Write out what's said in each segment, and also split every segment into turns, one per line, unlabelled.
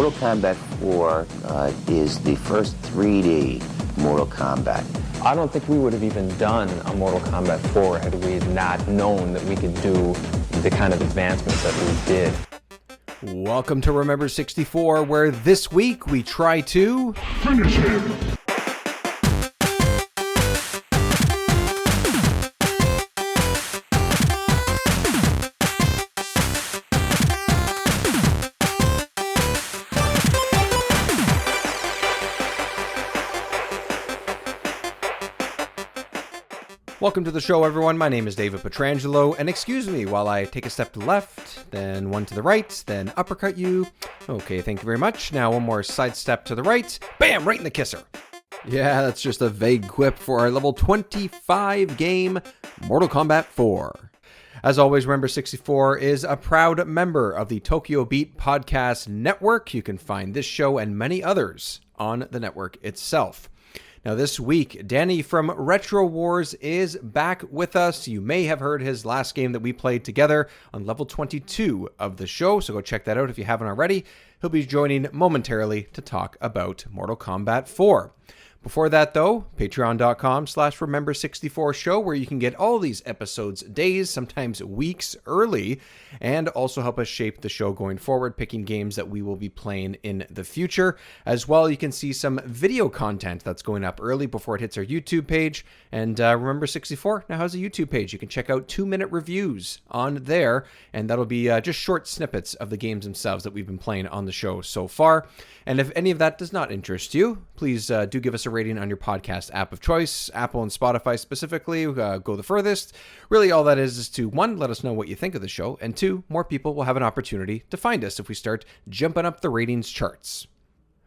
Mortal Kombat 4 is the first 3D Mortal Kombat.
I don't think we would have even done a Mortal Kombat 4 had we not known that we could do the kind of advancements that we did.
Welcome to Remember 64, where this week we try to finish him. Welcome to the show, everyone. My name is David Petrangelo, and excuse me while I take a step to the left, then one to the right, then uppercut you. Okay, thank you very much. Now one more side step to the right. Bam! Right in the kisser. Yeah, that's just a vague quip for our level 25 game, Mortal Kombat 4. As always, Remember 64 is a proud member of the Tokyo Beat Podcast Network. You can find this show and many others on the network itself. Now this week, Danny from Retro Wars is back with us. You may have heard his last game that we played together on level 22 of the show, so go check that out if you haven't already. He'll be joining momentarily to talk about Mortal Kombat 4. Before that, though, patreon.com/remember64show, where you can get all these episodes days, sometimes weeks early, and also help us shape the show going forward, picking games that we will be playing in the future. As well, you can see some video content that's going up early before it hits our YouTube page. And Remember 64 now has a YouTube page. You can check out 2-minute reviews on there, and that'll be just short snippets of the games themselves that we've been playing on the show so far. And if any of that does not interest you, please do give us a rating on your podcast app of choice. Apple and Spotify specifically go the furthest. Really, all that is to, one, let us know what you think of the show, and two, more people will have an opportunity to find us if we start jumping up the ratings charts.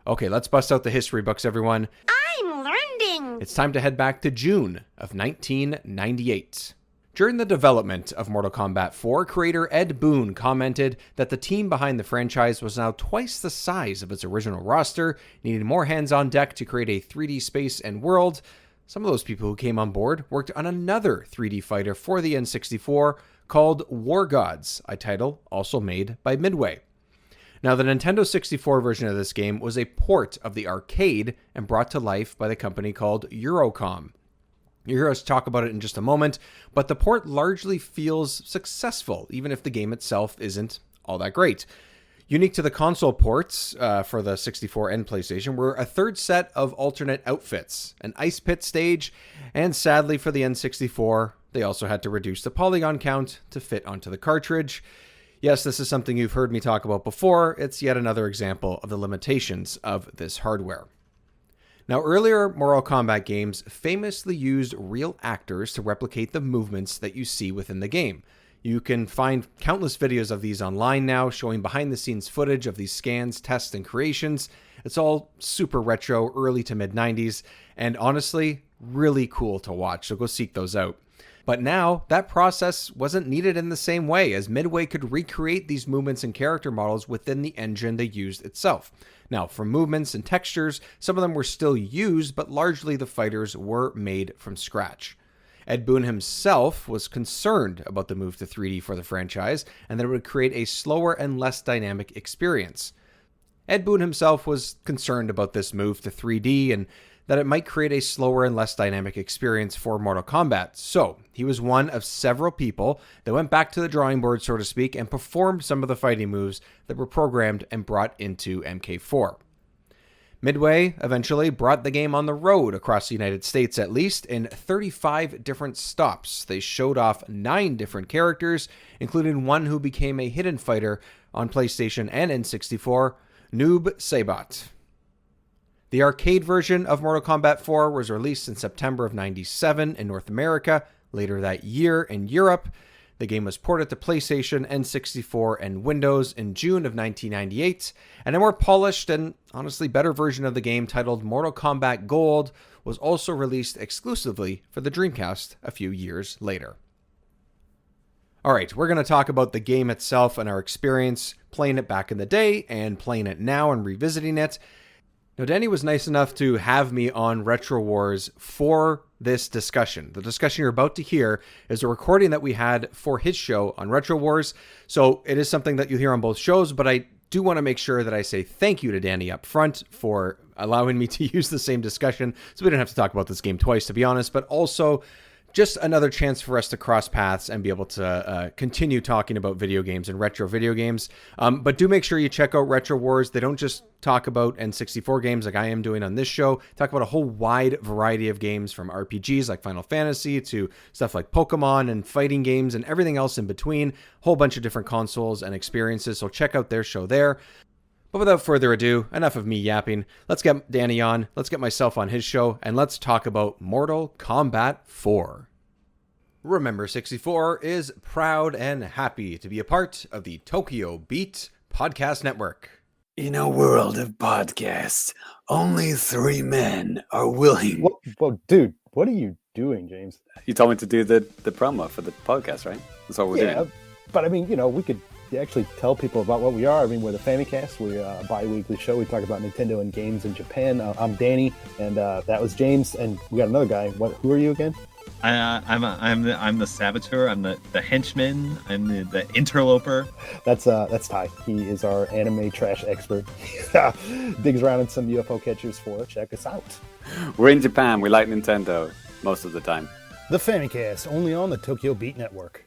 Okay, let's bust out the history books, everyone.
I'm learning.
It's time to head back to June of 1998. During the development of Mortal Kombat 4, creator Ed Boon commented that the team behind the franchise was now twice the size of its original roster, needing more hands on deck to create a 3D space and world. Some of those people who came on board worked on another 3D fighter for the N64 called War Gods, a title also made by Midway. Now, the Nintendo 64 version of this game was a port of the arcade and brought to life by the company called Eurocom. You'll hear us talk about it in just a moment, but the port largely feels successful, even if the game itself isn't all that great. Unique to the console ports for the 64 and PlayStation were a third set of alternate outfits, an ice pit stage, and sadly for the N64, they also had to reduce the polygon count to fit onto the cartridge. Yes, this is something you've heard me talk about before. It's yet another example of the limitations of this hardware. Now, earlier Mortal Kombat games famously used real actors to replicate the movements that you see within the game. You can find countless videos of these online now, showing behind-the-scenes footage of these scans, tests, and creations. It's all super retro, early to mid-90s, and honestly, really cool to watch, so go seek those out. But now, that process wasn't needed in the same way, as Midway could recreate these movements and character models within the engine they used itself. Now, for movements and textures, some of them were still used, but largely the fighters were made from scratch. Ed Boon himself was concerned about the move to 3D for the franchise, and that it would create a slower and less dynamic experience. Ed Boon himself was concerned about this move to 3D, and that it might create a slower and less dynamic experience for Mortal Kombat. So, he was one of several people that went back to the drawing board, so to speak, and performed some of the fighting moves that were programmed and brought into MK4. Midway eventually brought the game on the road across the United States, at least, in 35 different stops. They showed off 9 different characters, including one who became a hidden fighter on PlayStation and N64, Noob Saibot. The arcade version of Mortal Kombat 4 was released in September of '97 in North America. Later that year in Europe, the game was ported to PlayStation, N64, and Windows in June of 1998, and a more polished and honestly better version of the game titled Mortal Kombat Gold was also released exclusively for the Dreamcast a few years later. Alright, we're going to talk about the game itself and our experience playing it back in the day and playing it now and revisiting it. Now, Danny was nice enough to have me on Retro Wars for this discussion. The discussion you're about to hear is a recording that we had for his show on Retro Wars. So it is something that you hear on both shows, but I do want to make sure that I say thank you to Danny up front for allowing me to use the same discussion so we don't have to talk about this game twice, to be honest, but also just another chance for us to cross paths and be able to continue talking about video games and retro video games. But do make sure you check out Retro Wars. They don't just talk about N64 games like I am doing on this show. Talk about a whole wide variety of games, from RPGs like Final Fantasy to stuff like Pokemon and fighting games and everything else in between. A whole bunch of different consoles and experiences. So check out their show there. But without further ado, enough of me yapping. Let's get Danny on, let's get myself on his show, and let's talk about Mortal Kombat 4. Remember 64 is proud and happy to be a part of the Tokyo Beat Podcast Network.
In a world of podcasts, only 3 men are willing.
Well, dude, what are you doing, James?
You told me to do the promo for the podcast, right? That's what we're doing.
But I mean, we could actually tell people about what we are. I mean, we're the Famicast. We're a bi-weekly show. We talk about Nintendo and games in Japan. I'm Danny, and that was James, and we got another guy. Who are you again?
I'm the saboteur. I'm the henchman. I'm the interloper.
That's Ty. He is our anime trash expert. Digs around in some UFO catchers for us. Check us out.
We're in Japan. We like Nintendo most of the time.
The Famicast, only on the Tokyo Beat Network.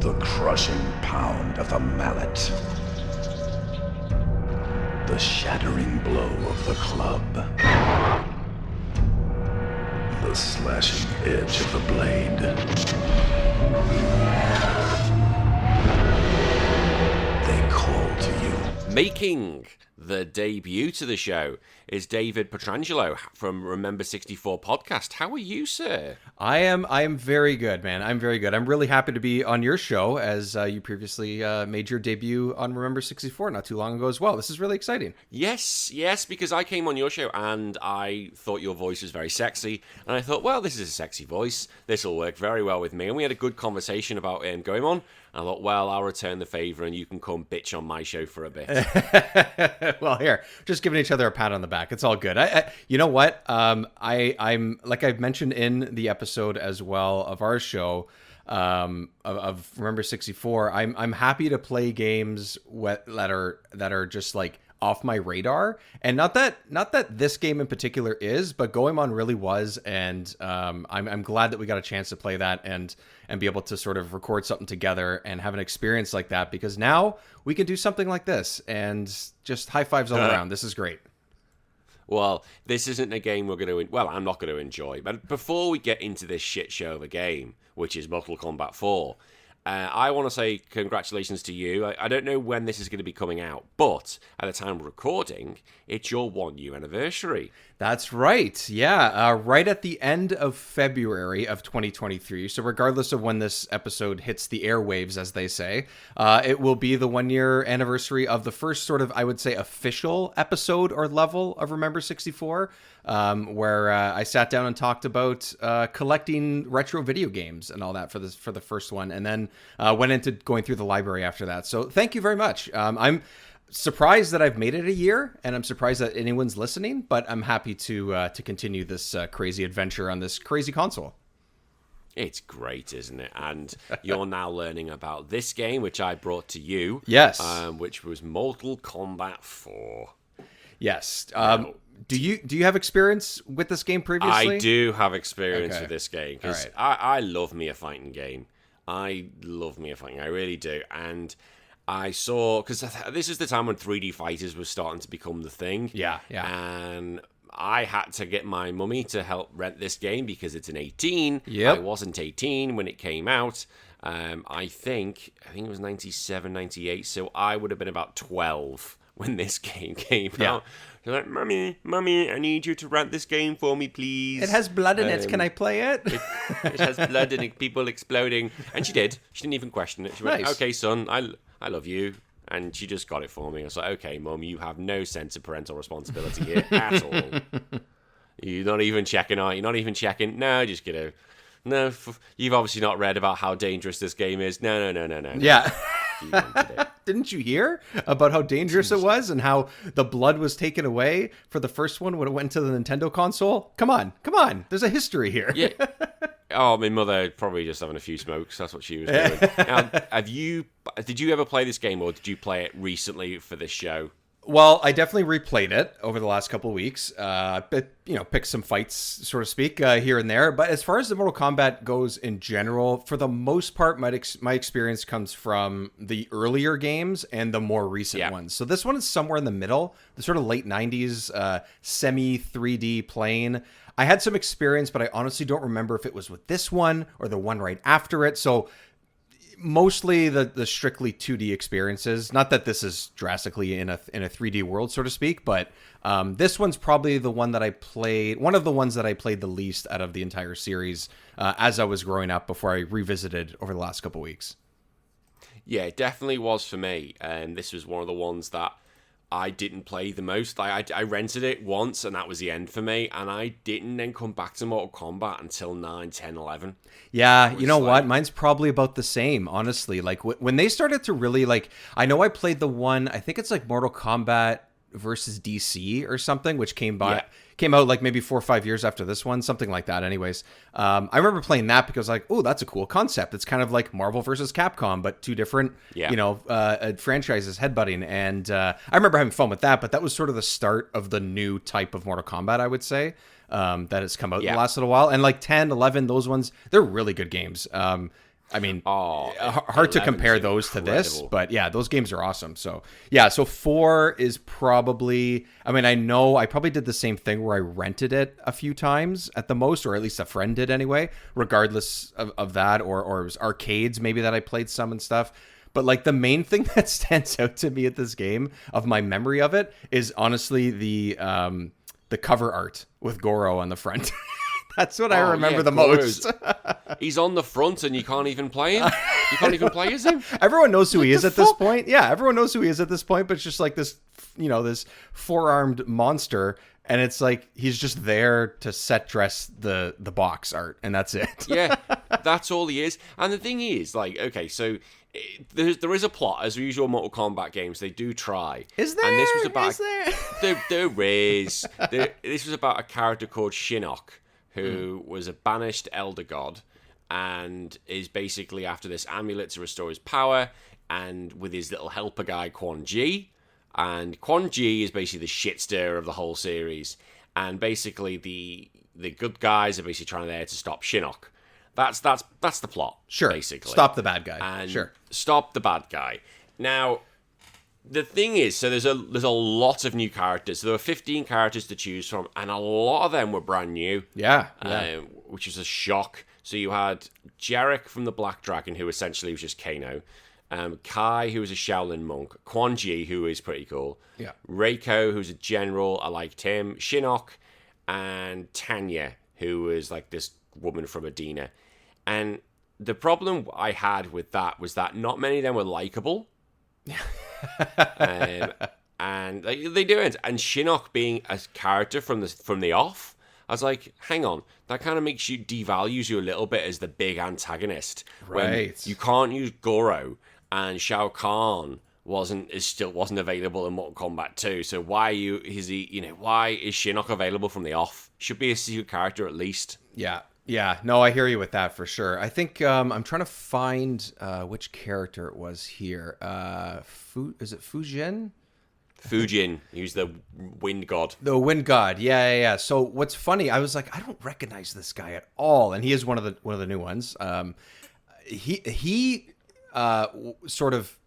The crushing pound of the mallet. The shattering blow of the club. The slashing edge of the blade. They call to you.
Making the debut to the show is David Petrangelo from Remember 64 podcast. How are you, sir?
I am very good, man. I'm very good. I'm really happy to be on your show, as you previously made your debut on Remember 64 not too long ago as well. This is really exciting.
Yes, because I came on your show and I thought your voice was very sexy, and I thought, well, this is a sexy voice. This will work very well with me. And we had a good conversation about going on. I thought, well, I'll return the favor and you can come bitch on my show for a bit.
Well, here, just giving each other a pat on the back. It's all good. You know what? I'm like I've mentioned in the episode as well of our show of Remember 64. I'm happy to play games that are just like off my radar, and not that this game in particular is, but Goemon really was, and I'm glad that we got a chance to play that and be able to sort of record something together and have an experience like that, because now we can do something like this and just high fives all around. This is great.
Well, this isn't a game we're going to... Well, I'm not going to enjoy. But before we get into this shit show of a game, which is Mortal Kombat 4, I want to say congratulations to you. I don't know when this is going to be coming out, but at the time of recording, it's your 1 year anniversary.
That's right. Yeah, right at the end of February of 2023. So regardless of when this episode hits the airwaves, as they say, it will be the 1 year anniversary of the first sort of, I would say, official episode or level of Remember 64, where I sat down and talked about collecting retro video games and all that for the first one, and then went into going through the library after that. So thank you very much. I'm surprised that I've made it a year, and I'm surprised that anyone's listening, but I'm happy to continue this crazy adventure on this crazy console.
It's great, isn't it? And you're now learning about this game, which I brought to you.
Yes.
Which was Mortal Kombat 4.
Yes. Do you have experience with this game previously?
I do have experience with this game, because
right.
I love me a fighting game. I really do. And I saw, because this is the time when 3D fighters was starting to become the thing.
Yeah.
And I had to get my mummy to help rent this game because it's an 18.
Yep.
I wasn't 18 when it came out. I think it was 97, 98, so I would have been about 12 when this game came out. They're like, Mummy, I need you to rent this game for me, please.
It has blood in it. Can I play it?
It has blood in it, people exploding. And she did. She didn't even question it. She went,
Nice.
Okay, son, I love you. And she just got it for me. I was like, okay, Mum, you have no sense of parental responsibility here at all. You're not even checking, are you? Not even checking? No, just get a... No, you've obviously not read about how dangerous this game is. No.
Yeah.
You wanted it.
Didn't you hear about how dangerous it was and how the blood was taken away for the first one when it went to the Nintendo console? Come on. There's a history here.
Yeah. Oh, my mother probably just having a few smokes. That's what she was doing. Now, did you ever play this game, or did you play it recently for this show?
Well, I definitely replayed it over the last couple of weeks. But, picked some fights, so to speak, here and there. But as far as the Mortal Kombat goes in general, for the most part, my experience comes from the earlier games and the more recent ones. So this one is somewhere in the middle, the sort of late 90s, semi 3D plane. I had some experience, but I honestly don't remember if it was with this one or the one right after it. So mostly the strictly 2D experiences. Not that this is drastically in a 3D world, so to speak, but this one's probably the one that I played, one of the ones that I played the least out of the entire series as I was growing up before I revisited over the last couple weeks.
Yeah, it definitely was for me. And this was one of the ones that I didn't play the most. I rented it once, and that was the end for me. And I didn't then come back to Mortal Kombat until 9, 10, 11.
Yeah, you know what? Mine's probably about the same, honestly. Like, when they started to really, like... I know I played the one... I think it's like Mortal Kombat versus DC or something, which came out like maybe 4 or 5 years after this one, something like that. Anyways, I remember playing that because like, oh, that's a cool concept. It's kind of like Marvel versus Capcom, but two different, franchises headbutting. And I remember having fun with that, but that was sort of the start of the new type of Mortal Kombat, I would say, that has come out in the last little while. And like 10, 11, those ones, they're really good games. I mean, hard to compare those to this, but yeah, those games are awesome. So yeah, so 4 is probably, I mean, I know I probably did the same thing where I rented it a few times at the most, or at least a friend did anyway, regardless of that, or it was arcades maybe that I played some and stuff. But like the main thing that stands out to me at this game of my memory of it is honestly the cover art with Goro on the front. That's what I remember the most.
He's on the front and you can't even play him? You can't even play as him?
Everyone knows who he is at this point. Yeah, everyone knows who he is at this point, but it's just like this, this four-armed monster, and it's like he's just there to set dress the box art, and that's it.
Yeah, that's all he is. And the thing is, like, okay, so there is a plot, as usual Mortal Kombat games, they do try.
Is there?
And this was about,
is there?
There is. This was about a character called Shinnok, who was a banished elder god and is basically after this amulet to restore his power, and with his little helper guy Quan Chi. And Quan Chi is basically the shit stirrer of the whole series, and basically the good guys are basically trying there to stop Shinnok. That's the plot.
Sure.
Basically
stop the bad guy.
And
sure.
Stop the bad guy. Now, the thing is, so there's a lot of new characters. So there were 15 characters to choose from, and a lot of them were brand new.
Yeah.
Which was a shock. So you had Jarek from the Black Dragon, who essentially was just Kano. Kai, who was a Shaolin monk. Quan Chi, who is pretty cool.
Yeah.
Reiko, who's a general. I liked him. Shinnok, and Tanya, who was like this woman from Medina. And the problem I had with that was that not many of them were likable. And they do it. And Shinnok being a character from the off, I was like, hang on, that kind of makes you devalues you a little bit as the big antagonist.
Right.
When you can't use Goro, and Shao Kahn wasn't available in Mortal Kombat 2. So why is Shinnok available from the off? Should be a secret character at least.
Yeah. Yeah, no, I hear you with that for sure. I think I'm trying to find which character it was here. Is it Fujin?
Fujin, he's the wind god.
The wind god, yeah. So what's funny, I was like, I don't recognize this guy at all, and he is one of the new ones. He sort of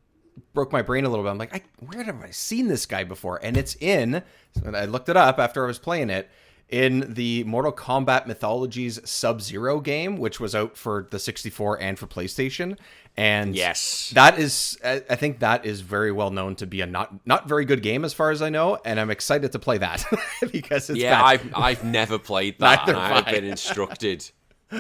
broke my brain a little bit. I'm like, where have I seen this guy before? And it's and I looked it up after I was playing it, in the Mortal Kombat Mythologies Sub-Zero game, which was out for the 64 and for PlayStation. And
yes,
that is, I think that is very well known to be a not very good game as far as I know, and I'm excited to play that because it's
I've never played that, and I've been instructed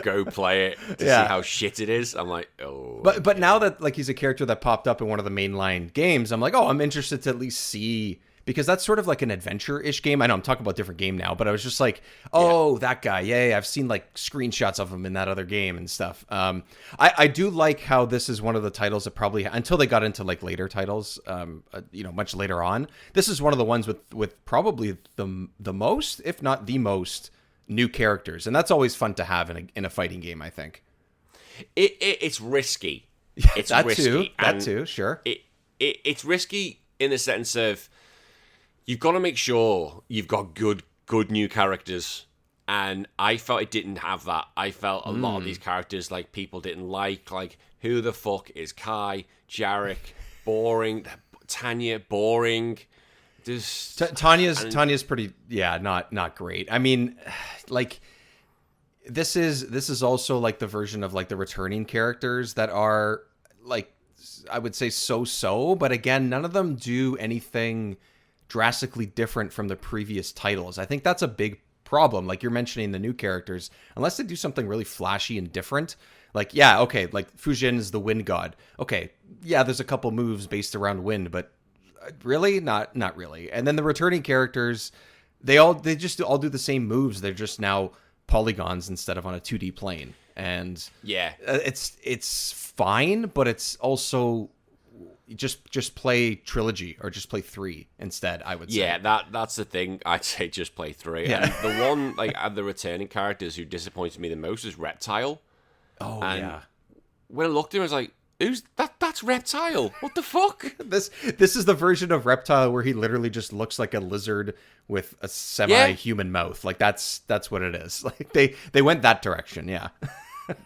go play it to see how shit it is. I'm like, oh.
But now that like he's a character that popped up in one of the mainline games, I'm like, oh, I'm interested to at least see. Because that's sort of like an adventure-ish game. I know I'm talking about a different game now, but I was just like, oh, that guy. Yeah, I've seen like screenshots of him in that other game and stuff. I do like how this is one of the titles that probably, until they got into like later titles, much later on, this is one of the ones with probably the most, if not the most, new characters, and that's always fun to have in a fighting game, I think.
It's risky. It's
that
risky.
too, sure.
It's risky in the sense of you've got to make sure you've got good new characters. And I felt it didn't have that. I felt a lot of these characters, like, people didn't like who the fuck is Kai, Jarek, boring, Tanya, boring.
Tanya's pretty, not great. I mean, like, this is also like the version of like the returning characters that are like, I would say so, but again, none of them do anything drastically different from the previous titles. I think that's a big problem. Like you're mentioning the new characters, unless they do something really flashy and different, like, yeah, okay, like Fujin is the wind god. Okay, yeah, there's a couple moves based around wind, but really not really. And then the returning characters, they just all do the same moves. They're just now polygons instead of on a 2D plane. And
yeah,
it's fine, but it's also just play Trilogy or just play 3 instead, I would say.
Yeah, that's the thing. I'd say just play 3.
Yeah.
And the one, like, of the returning characters who disappointed me the most is Reptile.
Oh,
and
yeah.
when I looked at him, I was like, who's that? That's Reptile. What the fuck?
This is the version of Reptile where he literally just looks like a lizard with a semi-human mouth. Like, that's what it is. Like, they went that direction, yeah.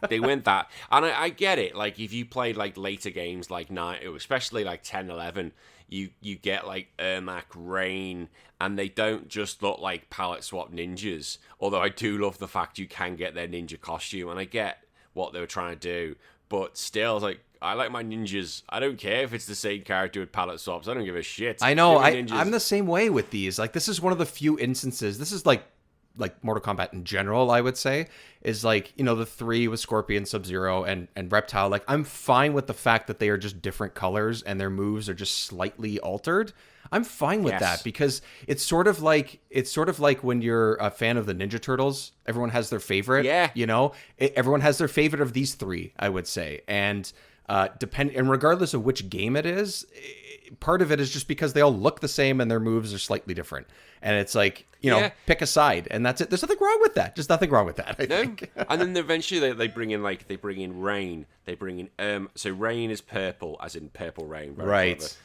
They went that, and I get it. Like, if you played like later games like 9, especially like 10, 11, you get like Ermac, Rain, and they don't just look like palette swap ninjas. Although I do love the fact you can get their ninja costume, and I get what they were trying to do, but still, I was like, I like my ninjas. I don't care if it's the same character with palette swaps. I don't give a shit.
I know. I'm the same way with these. Like, this is one of the few instances. This is like Mortal Kombat in general, I would say, is like, you know, the 3 with Scorpion, Sub-Zero, and Reptile. Like, I'm fine with the fact that they are just different colors and their moves are just slightly altered. I'm fine with that, because it's sort of like when you're a fan of the Ninja Turtles. Everyone has their favorite.
Yeah.
You know, everyone has their favorite of these 3, I would say. And regardless of which game it is, part of it is just because they all look the same and their moves are slightly different. And it's like, you know, pick a side, and that's it. There's nothing wrong with that. Just nothing wrong with that, I think.
And then eventually they bring in Rain. They bring in so Rain is purple, as in Purple Rain.
Right.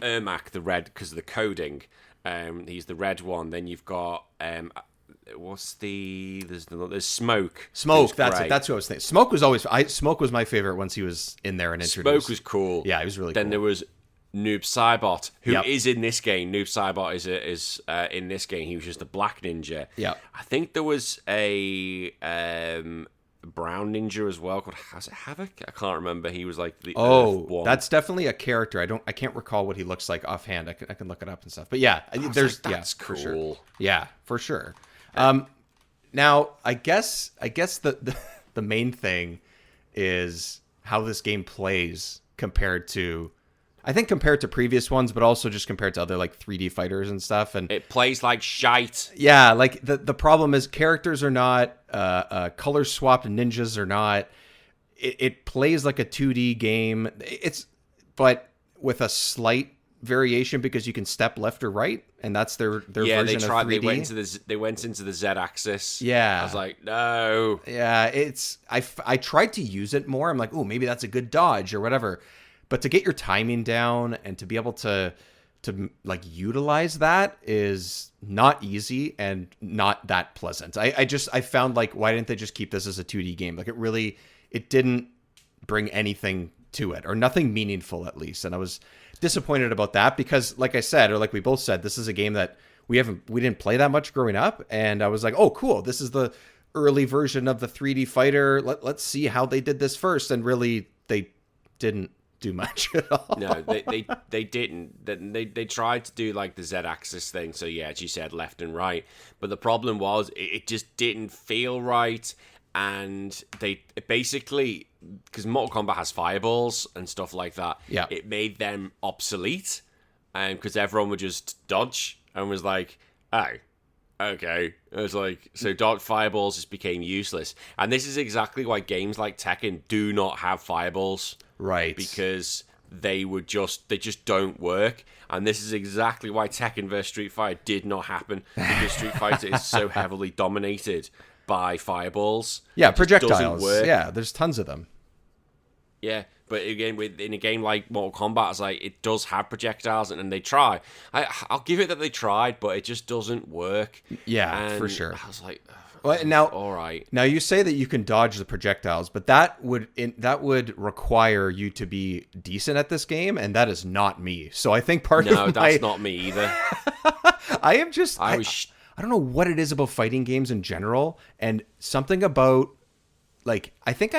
Ermac, the red, because of the coding. He's the red one. Then you've got there's Smoke.
Smoke, that's it. That's what I was thinking. Smoke was my favorite once he was in there and introduced.
Smoke was cool.
Yeah, he was really cool.
Then there was Noob Saibot, who is in this game. Noob Saibot is in this game. He was just a black ninja.
Yeah.
I think there was a brown ninja as well called Havoc. I can't remember. He was like the Earth one.
That's definitely a character. I can't recall what he looks like offhand. I can look it up and stuff. But yeah,
that's cool.
For sure. Yeah, for sure. Now I guess the main thing is how this game plays compared to previous ones, but also just compared to other like 3D fighters and stuff. And
it plays like shite.
Yeah, like the problem is characters are not color swapped, ninjas are not. It plays like a 2D game. But with a slight variation because you can step left or right, and that's their version of 3D.
They went into the Z axis.
Yeah,
I was like, no.
Yeah, I tried to use it more. I'm like, oh, maybe that's a good dodge or whatever. But to get your timing down and to be able to like utilize that is not easy and not that pleasant. I found like, why didn't they just keep this as a 2D game? Like it didn't bring anything to it, or nothing meaningful at least. And I was disappointed about that because, like I said, or like we both said, this is a game that we didn't play that much growing up. And I was like, oh, cool. This is the early version of the 3D fighter. Let's see how they did this first. And really, they didn't do much at all.
No, they didn't. They tried to do like the Z-axis thing. So yeah, as you said, left and right. But the problem was it just didn't feel right. And they basically, because Mortal Kombat has fireballs and stuff like that, it made them obsolete. And because everyone would just dodge and was like, oh, okay. It was like, so dodge fireballs just became useless. And this is exactly why games like Tekken do not have fireballs.
Right.
Because they just don't work. And this is exactly why Tekken vs Street Fighter did not happen, because Street Fighter is so heavily dominated by fireballs.
Yeah,
It just
projectiles.
doesn't work.
Yeah, there's tons of them.
Yeah, but again, in a game like Mortal Kombat, it's like it does have projectiles, and they try. I'll give it that they tried, but it just doesn't work.
Yeah,
And
for sure.
I was like,
Well, now,
all right.
Now you say that you can dodge the projectiles, but that would require you to be decent at this game, and that is not me. So I think
that's not me either.
I am just I don't know what it is about fighting games in general, and something about like I think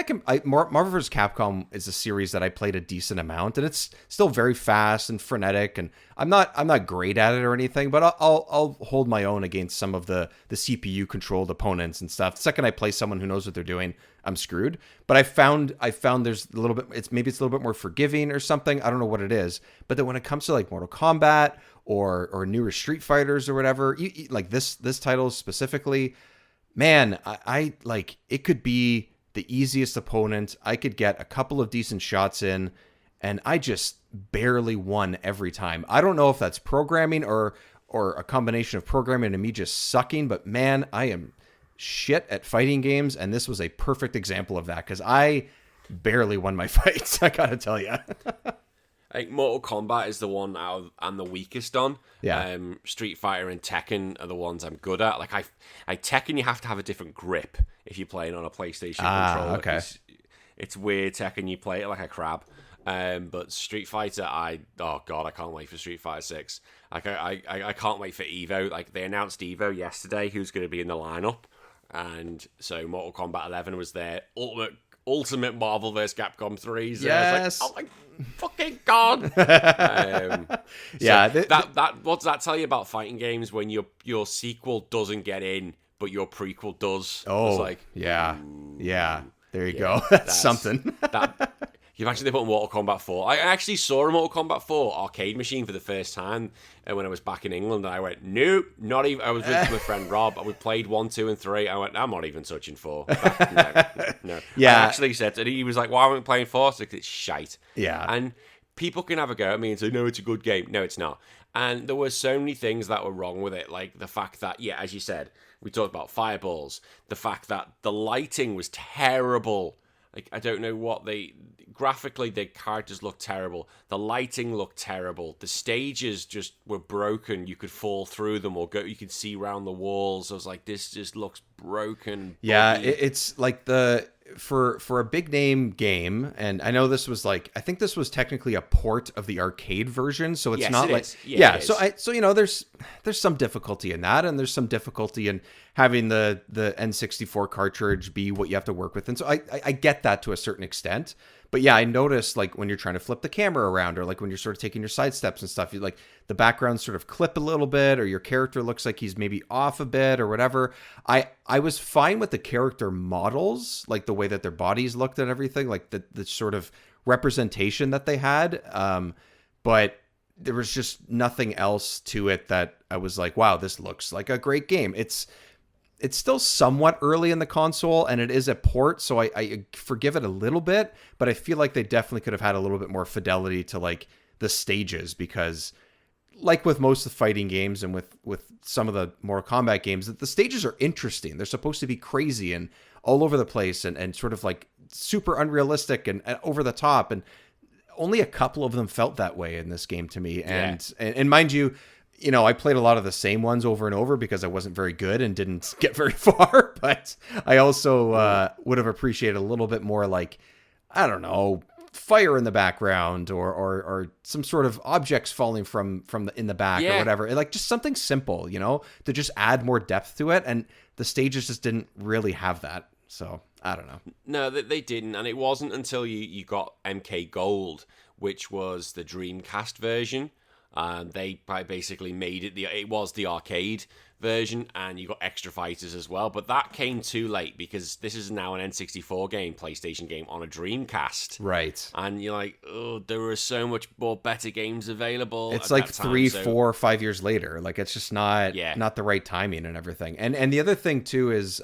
Marvel vs. Capcom is a series that I played a decent amount, and it's still very fast and frenetic, and I'm not great at it or anything, but I'll hold my own against some of the CPU controlled opponents and stuff. The second I play someone who knows what they're doing, I'm screwed. But I found there's a little bit it's a little bit more forgiving or something. I don't know what it is, but then when it comes to like Mortal Kombat or newer Street Fighters or whatever, like this title specifically, man, I like it could be the easiest opponent. I could get a couple of decent shots in, and I just barely won every time. I don't know if that's programming or a combination of programming and me just sucking, but man, I am shit at fighting games, and this was a perfect example of that, because I barely won my fights, I gotta tell you.
I think Mortal Kombat is the one I'm the weakest on.
Yeah.
Street Fighter and Tekken are the ones I'm good at. Like Tekken, you have to have a different grip if you're playing on a PlayStation controller.
Okay.
It's weird. Tekken, you play it like a crab. But Street Fighter, I can't wait for Street Fighter 6. Like I can't wait for Evo. Like they announced Evo yesterday, who's going to be in the lineup, and so Mortal Kombat 11 was their ultimate Marvel vs. Capcom 3. So
yes.
I was like, oh my fucking god.
Yeah.
What does that tell you about fighting games when your sequel doesn't get in, but your prequel does?
Oh,
it's like,
yeah. Yeah. There you go. That's something.
You imagine they put Mortal Kombat 4. I actually saw a Mortal Kombat 4 arcade machine for the first time when I was back in England, and I went, nope, not even. I was with my friend Rob, and we played 1, 2, and 3. I went, I'm not even touching 4. No.
Yeah.
I actually said, and he was like, why aren't we playing 4? So it's shite.
Yeah.
And people can have a go at me and say, no, it's a good game. No, it's not. And there were so many things that were wrong with it, like the fact that, yeah, as you said, we talked about fireballs, the fact that the lighting was terrible. Like, I don't know what graphically, the characters looked terrible. The lighting looked terrible. The stages just were broken. You could fall through them or you could see around the walls. I was like, this just looks broken.
Yeah, it's like for a big name game, and I know this was I think this was technically a port of the arcade version, so it's not like so you know there's some difficulty in that, and there's some difficulty in having the N64 cartridge be what you have to work with, and so I get that to a certain extent. But yeah, I noticed like when you're trying to flip the camera around, or like when you're sort of taking your side steps and stuff, you like the background sort of clip a little bit, or your character looks like he's maybe off a bit or whatever. I was fine with the character models, like the way that their bodies looked and everything, like the sort of representation that they had. But there was just nothing else to it that I was like, wow, this looks like a great game. It's still somewhat early in the console, and it is a port, so I forgive it a little bit, but I feel like they definitely could have had a little bit more fidelity to like the stages, because like with most of the fighting games and with some of the Mortal Kombat games, the stages are interesting. They're supposed to be crazy and all over the place and sort of like super unrealistic and over the top, and only a couple of them felt that way in this game to me. And mind you, I played a lot of the same ones over and over because I wasn't very good and didn't get very far. But I also would have appreciated a little bit more, like, I don't know, fire in the background or some sort of objects falling from in the back or whatever. Like just something simple, to just add more depth to it. And the stages just didn't really have that. So I don't know. No,
they didn't. And it wasn't until you got MK Gold, which was the Dreamcast version. They basically made it was the arcade version, and you got extra fighters as well. But that came too late because this is now an N64 game, PlayStation game on a Dreamcast.
Right.
And you're like, oh, there are so much more better games available.
It's like 3, 4, 5 years later. Like it's just not the right timing and everything. And the other thing too is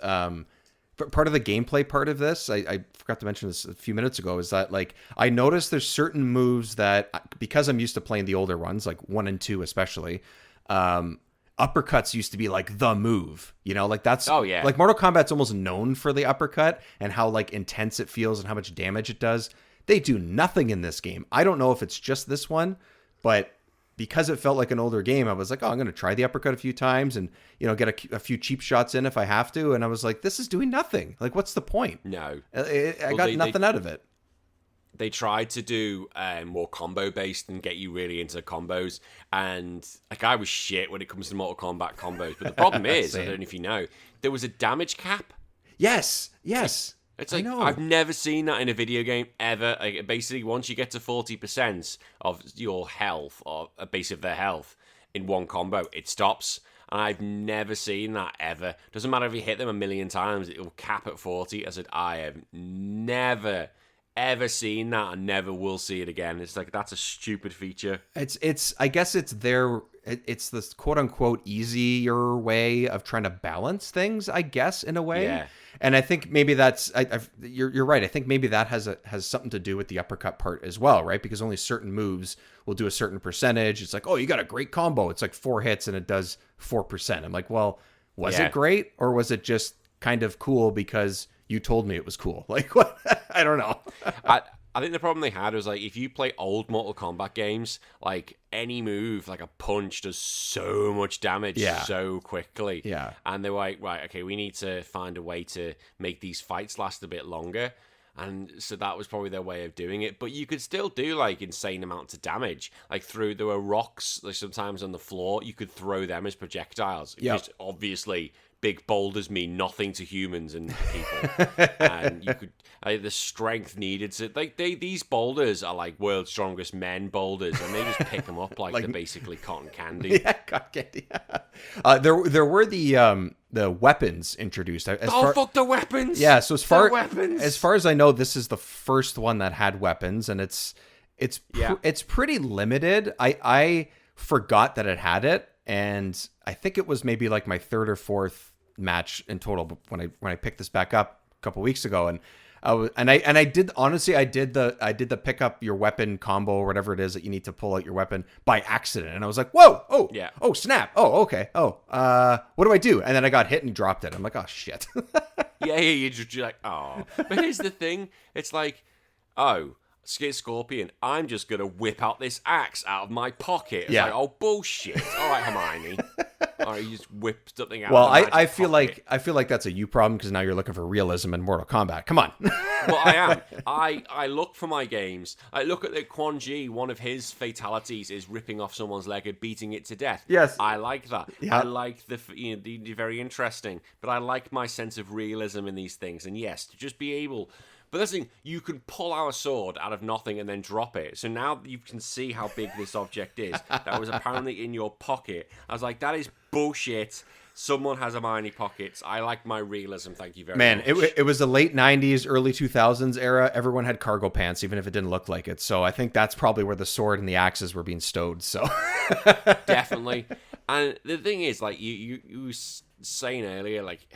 part of the gameplay part of this, I forgot to mention this a few minutes ago, is that like I noticed there's certain moves that, because I'm used to playing the older ones, like 1 and 2 especially, uppercuts used to be like the move, you know, like that's,
oh yeah,
like Mortal Kombat's almost known for the uppercut and how like intense it feels and how much damage it does. They do nothing in this game. I don't know if it's just this one, but because it felt like an older game, I was like, oh, I'm going to try the uppercut a few times and, you know, get a few cheap shots in if I have to. And I was like, this is doing nothing. Like, what's the point?
No.
I got nothing out of it.
They tried to do more combo-based and get you really into combos. And, like, I was shit when it comes to Mortal Kombat combos. But the problem is, I don't know if you know, there was a damage cap.
Yes.
It's like, I've never seen that in a video game ever. Like, basically, once you get to 40% of your health, or a base of their health, in one combo, it stops. And I've never seen that ever. Doesn't matter if you hit them a million times, it will cap at 40. I said, I have never, ever seen that and never will see it again. It's like, that's a stupid feature.
It's I guess it's this quote-unquote easier way of trying to balance things, I guess, in a way.
Yeah.
And I think maybe that's you're right. I think maybe that has something to do with the uppercut part as well, right? Because only certain moves will do a certain percentage. It's like, oh, you got a great combo. It's like 4 hits and it does 4%. I'm like, well, was it great, or was it just kind of cool because you told me it was cool? Like, what? I don't know.
I think the problem they had was, like, if you play old Mortal Kombat games, like, any move, like a punch, does so much damage so quickly.
Yeah.
And they were like, right, okay, we need to find a way to make these fights last a bit longer. And so that was probably their way of doing it. But you could still do, like, insane amounts of damage. Like, there were rocks, like, sometimes on the floor. You could throw them as projectiles.
Yep.
Just obviously, big boulders mean nothing to humans and people. And you could... the strength needed to, like, these boulders are like world's strongest men boulders, and they just pick them up like they're basically cotton candy.
Yeah, cotton candy. There were the weapons introduced.
Fuck the weapons!
Yeah, so as far as I know, this is the first one that had weapons, and it's pretty limited. I forgot that it had it, and I think it was maybe like my 3rd or 4th match in total when I picked this back up a couple weeks ago, and I did the pick up your weapon combo or whatever it is that you need to pull out your weapon by accident, and I was like, whoa, oh snap, oh okay, what do I do? And then I got hit and dropped it. I'm like, oh shit.
yeah, you're like, oh. But here's the thing, it's like, oh, Scorpion, I'm just gonna whip out this axe out of my pocket. It's like, oh bullshit. All right, Hermione. All right, you just whip something out. Well,
I feel like that's a you problem because now you're looking for realism in Mortal Kombat. Come on.
Well, I am. I look for my games. I look at the Quan Chi. One of his fatalities is ripping off someone's leg and beating it to death.
Yes,
I like that.
Yeah.
I like the very interesting. But I like my sense of realism in these things. And yes, to just be able. But that's the thing, you can pull our sword out of nothing and then drop it. So now you can see how big this object is. That was apparently in your pocket. I was like, that is bullshit. Someone has Hermione pockets. I like my realism, thank you very much.
Man, it was the late 90s, early 2000s era. Everyone had cargo pants, even if it didn't look like it. So I think that's probably where the sword and the axes were being stowed. So
Definitely. And the thing is, like, you were saying earlier, like,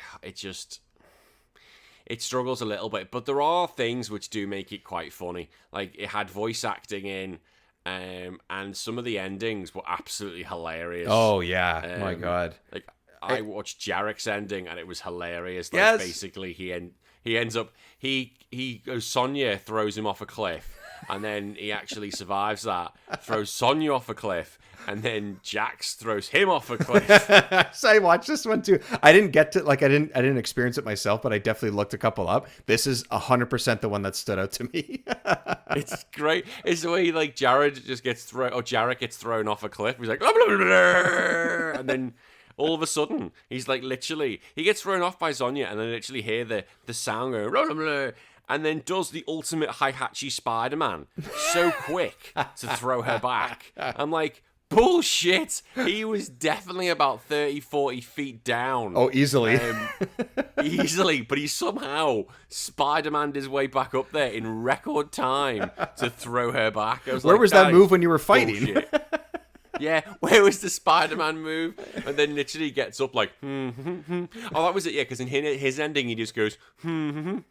it struggles a little bit, but there are things which do make it quite funny. Like, it had voice acting in, and some of the endings were absolutely hilarious.
Oh, yeah. My God.
Like, I watched Jarek's ending, and it was hilarious. Like, basically, he ends up... Sonya throws him off a cliff, and then he actually survives that, throws Sonya off a cliff, and then Jax throws him off a cliff.
So I watched this one too. I didn't get to, like, I didn't experience it myself, but I definitely looked a couple up. This is 100% the one that stood out to me.
It's great. It's the way, like, Jarek gets thrown off a cliff. He's like, blah, blah, blah, blah, and then all of a sudden, he's like, literally, he gets thrown off by Sonya, and then literally hear the sound going, blah, blah, blah, and then does the ultimate Heihachi Spider-Man so quick to throw her back. I'm like, bullshit. He was definitely about 30, 40 feet down.
Oh, easily.
Easily, but he somehow Spider-Man'd his way back up there in record time to throw her back.
Where was that move when you were fighting?
Yeah, where was the Spider-Man move? And then literally gets up like, Oh, that was it, yeah, because in his ending, he just goes, and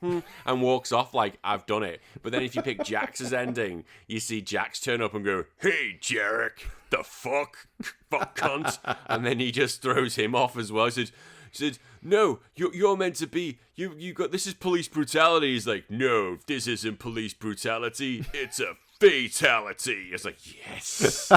walks off like, I've done it. But then if you pick Jax's ending, you see Jax turn up and go, hey, Jarek, the fuck cunt. And then he just throws him off as well. He said, no, you're meant to be, you got, this is police brutality. He's like, no, this isn't police brutality, it's a fatality. It's like, yes.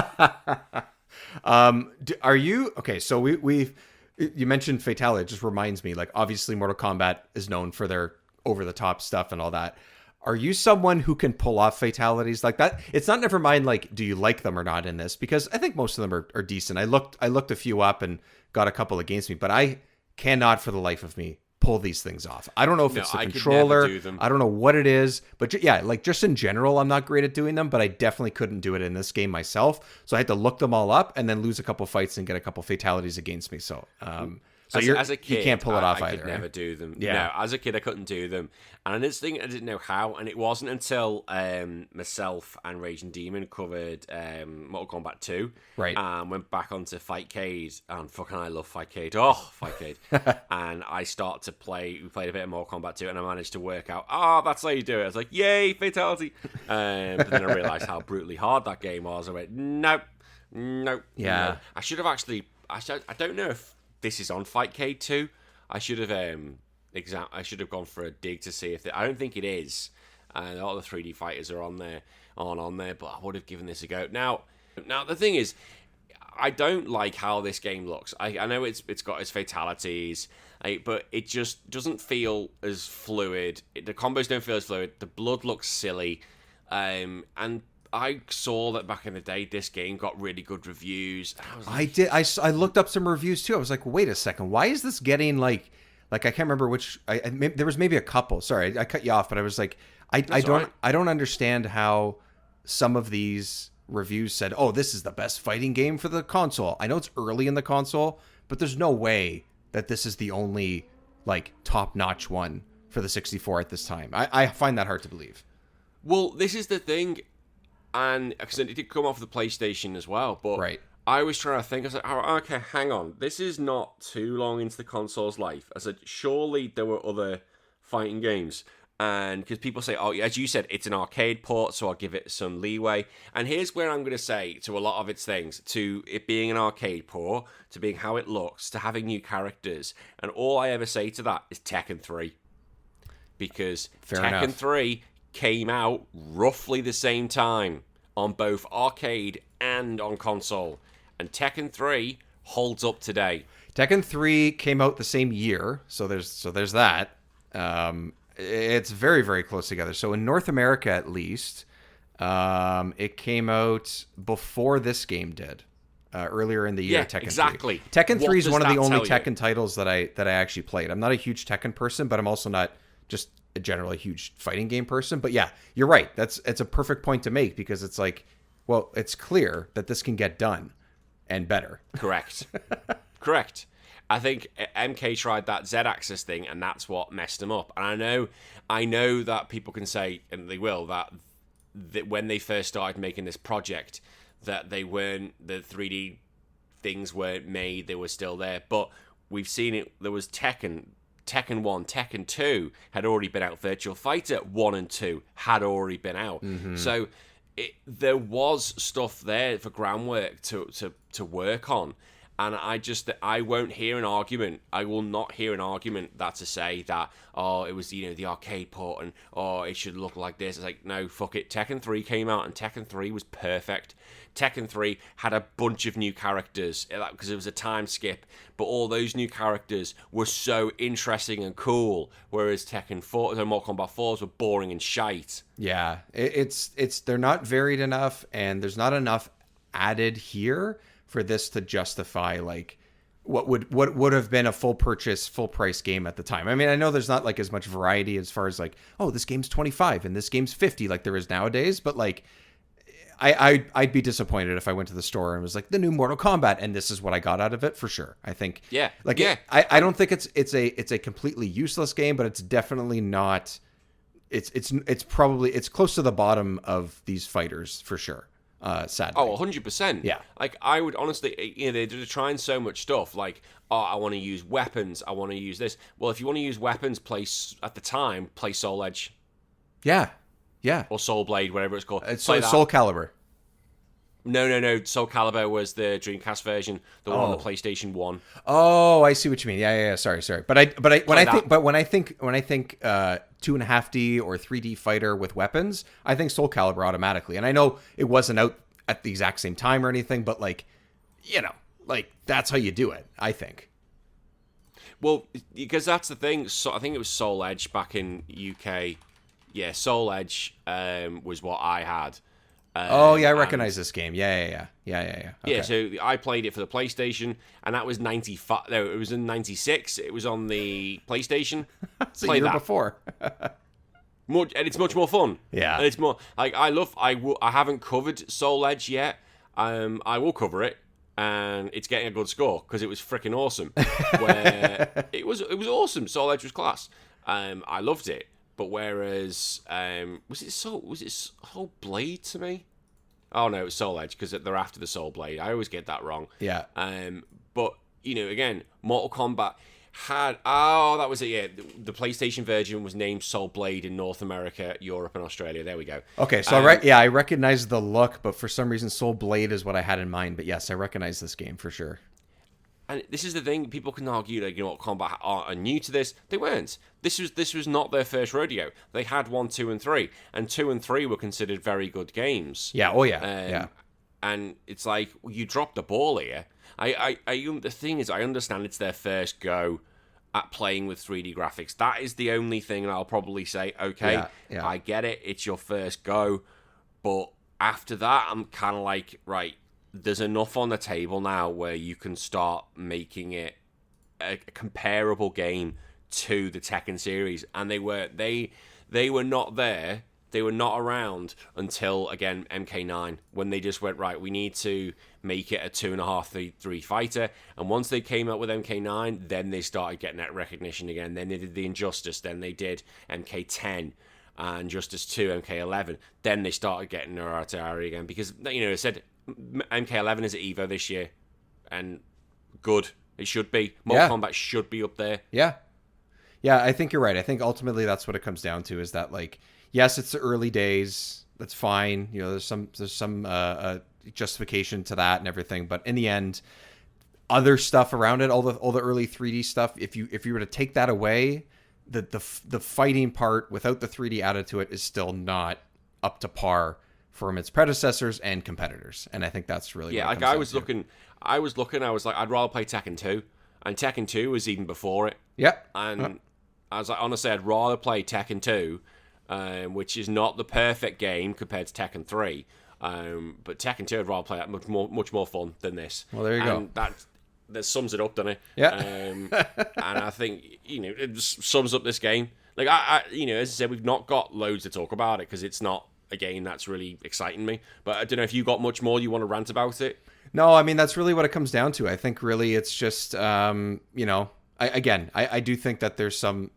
Are you okay? So you mentioned fatality. It just reminds me, like, obviously Mortal Kombat is known for their over the top stuff and all that. Are you someone who can pull off fatalities like that? It's not, never mind, like, do you like them or not in this? Because I think most of them are decent. I looked a few up and got a couple against me, but I cannot for the life of me pull these things off. I don't know if it's the controller. I don't know what it is, but yeah, like, just in general, I'm not great at doing them, but I definitely couldn't do it in this game myself. So I had to look them all up and then lose a couple fights and get a couple fatalities against me. So,
as a kid,
you can't pull it off
I
either.
could never do them.
Yeah.
No, as a kid, I couldn't do them. And I didn't know how. And it wasn't until myself and Raging Demon covered Mortal Kombat 2.
Right.
And went back onto Fightcade. And fucking I love Fightcade. Oh, Fightcade. And I start to play. We played a bit of Mortal Kombat 2. And I managed to work out, that's how you do it. I was like, yay, fatality. But then I realised how brutally hard that game was. I went, nope. Yeah. No. I should have actually... I don't know if this is on Fightcade 2. I should have I should have gone for a dig to see if I don't think it is. And all the 3D fighters are on there, but I would have given this a go. Now the thing is, I don't like how this game looks. I know it's got its fatalities, but it just doesn't feel as fluid. The combos don't feel as fluid. The blood looks silly, and I saw that back in the day, this game got really good reviews.
I did. I looked up some reviews too. I was like, wait a second, why is this getting like I can't remember which. There was maybe a couple. Sorry, I cut you off, but I was like, I don't understand how some of these reviews said, oh, this is the best fighting game for the console. I know it's early in the console, but there's no way that this is the only like top-notch one for the 64 at this time. I find that hard to believe.
Well, this is the thing. And because it did come off the PlayStation as well, but
right.
I was trying to think. I was like, oh, okay, hang on. This is not too long into the console's life. I said, surely there were other fighting games. And because people say, oh, as you said, it's an arcade port, so I'll give it some leeway. And here's where I'm going to say to a lot of its things, to it being an arcade port, to being how it looks, to having new characters. And all I ever say to that is Tekken 3. Because
Fair
Tekken
enough.
3 came out roughly the same time on both arcade and on console. And Tekken 3 holds up today.
Tekken 3 came out the same year, so there's that. It's very, very close together. So in North America, at least, it came out before this game did. Earlier in the year,
Yeah,
Tekken
exactly.
3. Tekken 3 is one of the only
tell you?
Tekken titles that I actually played. I'm not a huge Tekken person, but I'm also not just a generally huge fighting game person. But yeah, you're right. It's a perfect point to make, because it's like, well, it's clear that this can get done and better.
Correct. Correct. I think MK tried that Z-axis thing, and that's what messed them up. And I know that people can say, and they will, that when they first started making this project, that the 3D things weren't made, they were still there. But we've seen it. There was Tekken 1, Tekken 2 had already been out. Virtual Fighter 1 and 2 had already been out. Mm-hmm. So there was stuff there for groundwork to work on. And I won't hear an argument. I will not hear an argument that to say that, oh, it was, the arcade port and, oh, it should look like this. It's like, no, fuck it. Tekken 3 came out and Tekken 3 was perfect. Tekken 3 had a bunch of new characters because it was a time skip, but all those new characters were so interesting and cool, whereas Tekken 4, so Mortal Kombat 4s were boring and shite.
Yeah, it's they're not varied enough, and there's not enough added here for this to justify like what would have been a full price game at the time. I mean, I know there's not like as much variety as far as like, oh, this game's $25 and this game's $50 like there is nowadays, but like I'd be disappointed if I went to the store and was like, the new Mortal Kombat, and this is what I got out of it for sure. I think I don't think it's a completely useless game, but it's definitely not. It's probably close to the bottom of these fighters for sure. sadly.
Oh, 100%.
Yeah.
Like, I would honestly, they're trying so much stuff. Like, I want to use weapons. I want to use this. Well, if you want to use weapons, play Soul Edge.
Yeah. Yeah.
Or Soul Blade, whatever it's called.
It's
Play
Soul
that.
Calibur.
No. Soul Calibur was the Dreamcast version, the one on the PlayStation 1.
Oh, I see what you mean. Yeah. Sorry. When I think 2.5D or 3D fighter with weapons, I think Soul Calibur automatically. And I know it wasn't out at the exact same time or anything, but like that's how you do it, I think.
Well, because that's the thing. So I think it was Soul Edge back in UK. Yeah, Soul Edge was what I had.
I recognize this game. Yeah. Okay.
Yeah, so I played it for the PlayStation, and that was 95. No, it was in 96. It was on the PlayStation.
It's a year before.
And it's much more fun.
Yeah.
And it's more like I haven't covered Soul Edge yet. I will cover it, and it's getting a good score because it was freaking awesome. Where it was awesome. Soul Edge was class. I loved it. But whereas, was it Soul Blade to me? Oh no, it was Soul Edge because they're after the Soul Blade. I always get that wrong.
Yeah.
But again, Mortal Kombat that was it. Yeah, the PlayStation version was named Soul Blade in North America, Europe, and Australia. There we go.
Okay, so I recognize the look, but for some reason, Soul Blade is what I had in mind. But yes, I recognize this game for sure.
And this is the thing: people can argue that Kombat are new to this. They weren't. This was not their first rodeo. They had 1, 2, and 3, and 2 and 3 were considered very good games.
Yeah. Oh yeah. Yeah.
And it's like you dropped the ball here. The thing is, I understand it's their first go at playing with 3D graphics. That is the only thing, and I'll probably say, okay,
yeah.
I get it. It's your first go, but after that, I'm kind of like, right. There's enough on the table now where you can start making it a comparable game to the Tekken series, and they were not there. They were not around until, again, MK9, when they just went, right, we need to make it a 2.5, 3 fighter. And once they came out with MK9, then they started getting that recognition again. Then they did the Injustice, then they did MK10 and Injustice 2, MK11. Then they started getting their Atari again because, it said MK11 is at EVO this year, and good. It should be. Mortal Kombat should be up there.
Yeah. I think you're right. I think ultimately that's what it comes down to is that, like, yes, it's the early days. That's fine. There's some justification to that and everything. But in the end, other stuff around it, all the early 3D stuff. If you were to take that away, the fighting part without the 3D added to it is still not up to par from its predecessors and competitors, and I think that's really
like I was looking. I was like, I'd rather play Tekken 2, and Tekken 2 was even before it.
Yeah,
and I was like, honestly, I'd rather play Tekken 2, which is not the perfect game compared to Tekken 3, but Tekken 2 I'd rather play that much more fun than this.
Well, there you go.
That sums it up, doesn't it?
Yeah,
and I think it just sums up this game. Like I as I said, we've not got loads to talk about it because it's not a game that's really exciting me, but I don't know if you got much more you want to rant about it.
No, I mean that's really what it comes down to. I think really it's just I do think that there's some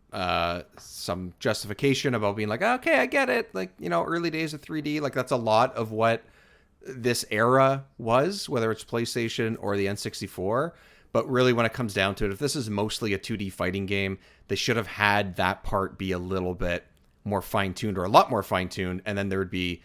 justification about being like, okay, I get it, like early days of 3D, like that's a lot of what this era was, whether it's PlayStation or the N64. But really when it comes down to it, if this is mostly a 2D fighting game, they should have had that part be a little bit more fine-tuned or a lot more fine-tuned, and then there would be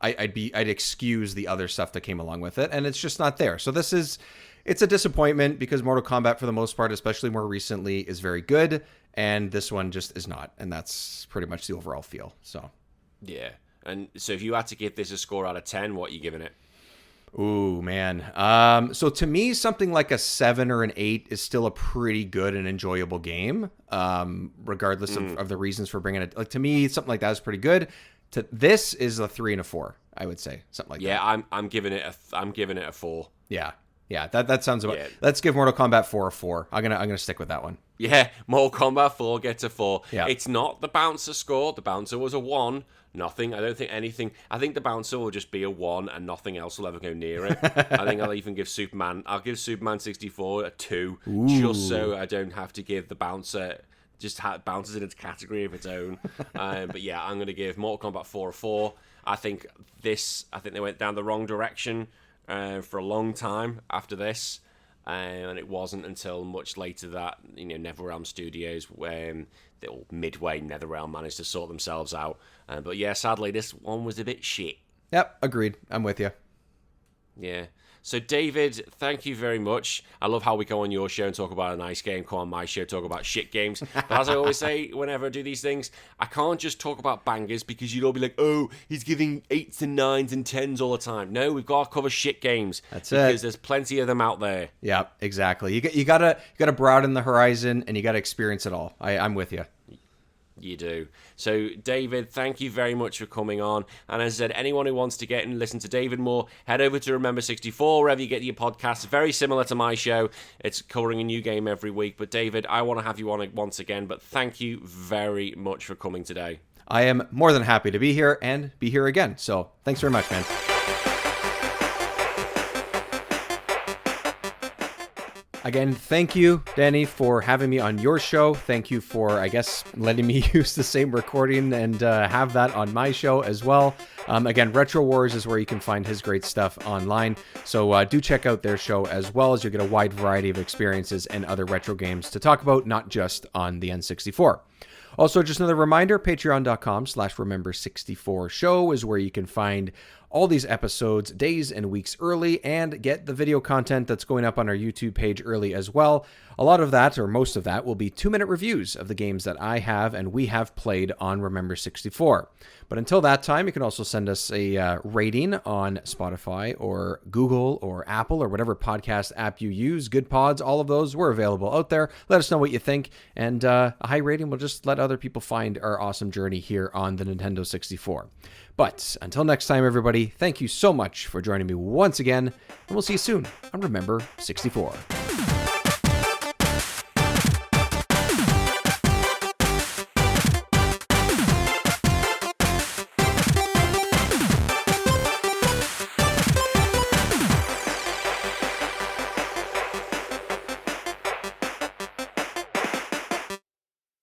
I'd excuse the other stuff that came along with it, and it's just not there. So it's a disappointment because Mortal Kombat for the most part, especially more recently, is very good, and this one just is not, and that's pretty much the overall feel. So
yeah. And so if you had to give this a score out of 10, what are you giving it?
Ooh, man. So to me, something like a 7 or an 8 is still a pretty good and enjoyable game, regardless of the reasons for bringing it. Like, to me, something like that is pretty good. This is a 3 and a 4, I would say, something like that.
Yeah, I'm giving it a 4.
Yeah, that sounds about. Yeah. Let's give Mortal Kombat 4 a 4. I'm gonna stick with that one.
Yeah, Mortal Kombat 4 gets a 4.
Yeah.
It's not the bouncer score. The bouncer was a 1. Nothing. I don't think anything. I think the bouncer will just be a 1 and nothing else will ever go near it. I think I'll even give Superman. I'll give Superman 64 a 2, just so I don't have to give the bouncer just bounces in its category of its own. But yeah, I'm going to give Mortal Kombat 4 a 4. I think they went down the wrong direction for a long time after this. And it wasn't until much later that, NetherRealm Studios, midway NetherRealm managed to sort themselves out. But yeah, sadly, this one was a bit shit.
Yep, agreed. I'm with you.
Yeah. So, David, thank you very much. I love how we go on your show and talk about a nice game, come on my show, talk about shit games. But as I always say, whenever I do these things, I can't just talk about bangers because you'd all be like, oh, he's giving 8s and 9s and 10s all the time. No, we've got to cover shit games.
That's
because there's plenty of them out there.
Yeah, exactly. You gotta broaden the horizon and you gotta experience it all. I'm with you.
You do. So, David, thank you very much for coming on. And as I said, anyone who wants to get and listen to David more, head over to Remember 64, wherever you get your podcasts. Very similar to my show. It's covering a new game every week. But, David, I want to have you on once again. But thank you very much for coming today.
I am more than happy to be here and be here again. So, thanks very much, man. Again, thank you, Danny, for having me on your show. Thank you for, I guess, letting me use the same recording and have that on my show as well. Again, Retro Wars is where you can find his great stuff online. So do check out their show as well, as you'll get a wide variety of experiences and other retro games to talk about, not just on the N64. Also, just another reminder, patreon.com/remember64show is where you can find all these episodes days and weeks early and get the video content that's going up on our YouTube page early as well. A lot of that, or most of that, will be 2-minute reviews of the games that I have and we have played on Remember 64. But until that time, you can also send us a rating on Spotify or Google or Apple or whatever podcast app you use. Good Pods, all of those, we're available out there. Let us know what you think, and a high rating will just let other people find our awesome journey here on the Nintendo 64. But until next time, everybody, thank you so much for joining me once again, and we'll see you soon on Remember 64.